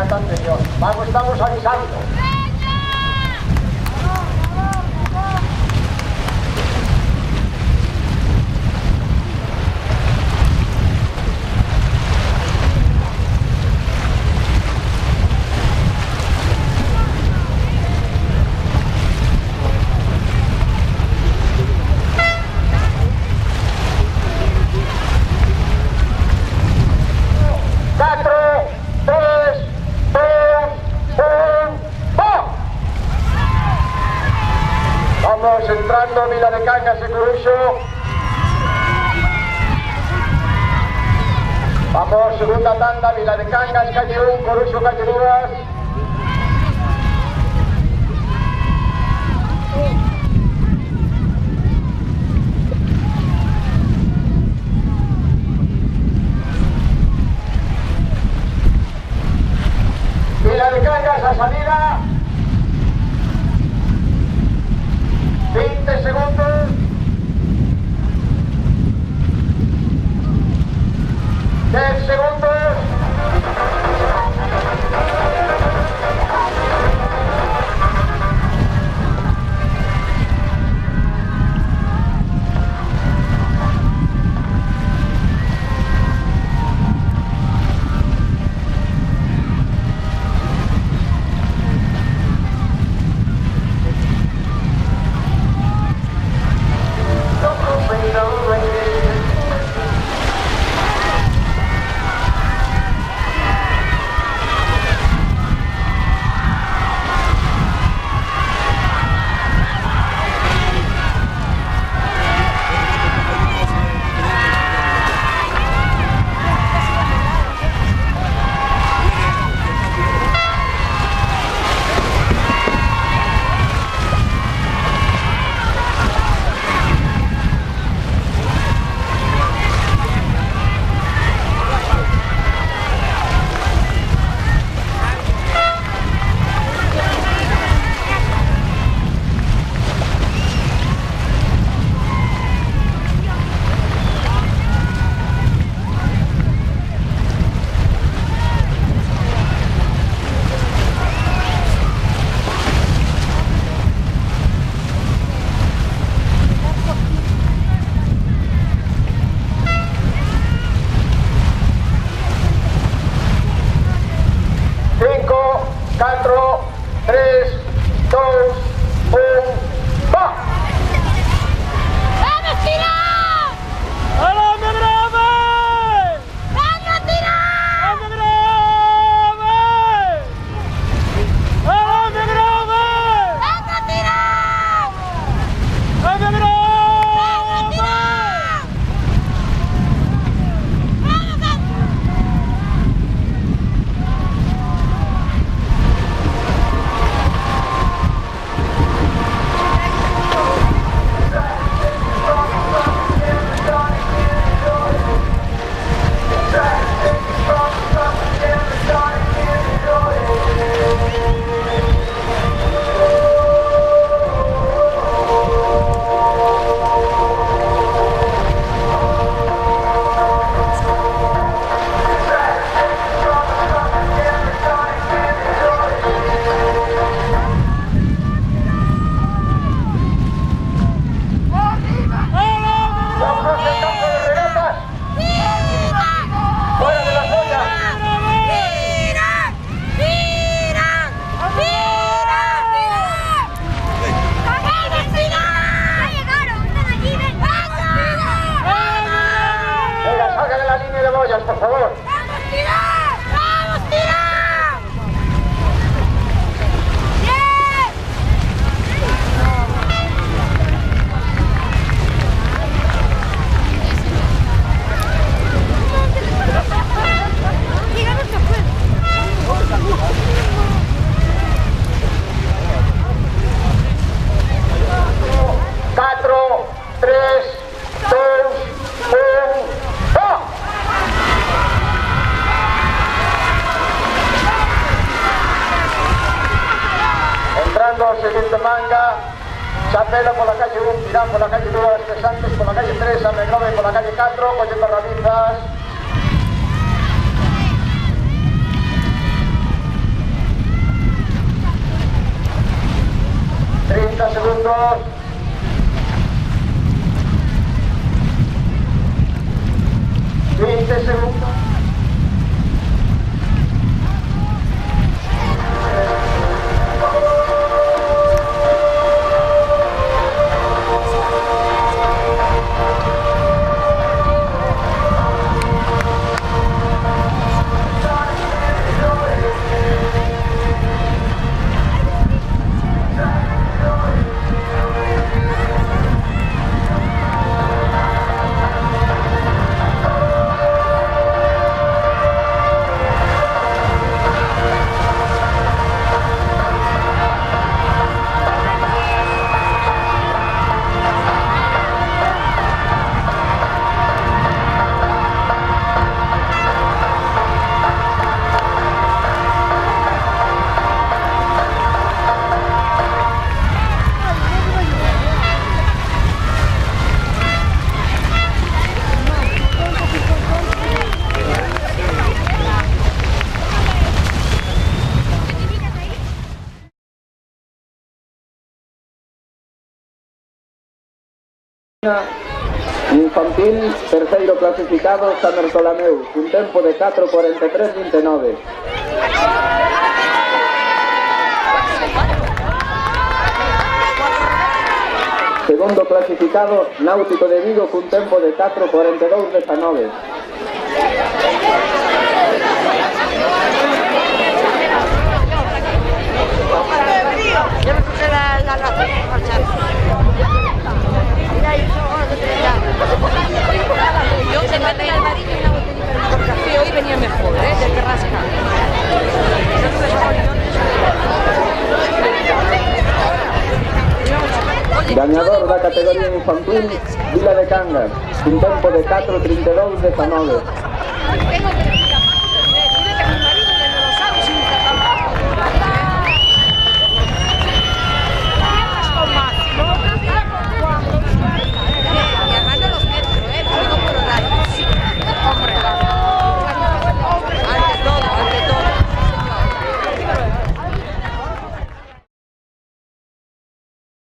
Beata anterior. Vamos, estamos avisando. Entrando Vila de Cangas y Coruxo. Vamos, segunda tanda, Vila de Cangas, calle 1, Coruxo, calle 2. Vila de Cangas a salida. 20 segundos. 10 segundos. Por favor. ¡Vamos, tirar! ¡Vamos, tirar! ¡Bien! Cuatro, 3, 2, 1, ¡va! Entrando siguiente manga, Chapela por la calle 1, Tirán por la calle 2, Santos por la calle 3, Arreglove por la calle 4, Collendo Ramizas. segundos. Segundos. Infantil, terceiro clasificado, San Bartolomeu, un tempo de 4:43:29. Segundo clasificado, Náutico de Vigo, cun tempo de 4:42:19. Ya me puse la raza, marchar. Mira, yo ahora te tenía. Yo se me tenía el marido y una botellita de café. Hoy venía mejor, del Carrasca. Gañador da categoría infantil, Vila de Cangas, un tempo de 4:32:19.